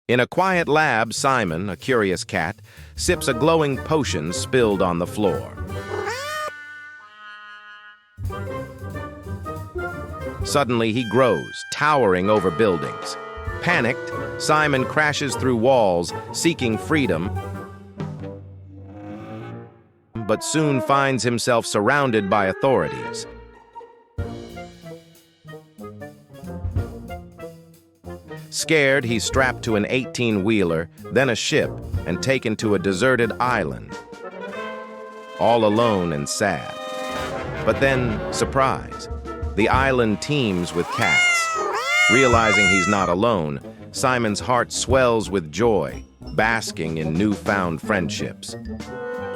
In a quiet lab, Simon, a curious cat, sips a glowing potion spilled on the floor. Suddenly, he grows, towering over buildings. Panicked, Simon crashes through walls, seeking freedom, but soon finds himself surrounded by authorities. Scared, he's strapped to an 18-wheeler, then a ship, and taken to a deserted island. All alone and sad. But then, surprise, the island teems with cats. Realizing he's not alone, Simon's heart swells with joy, basking in newfound friendships.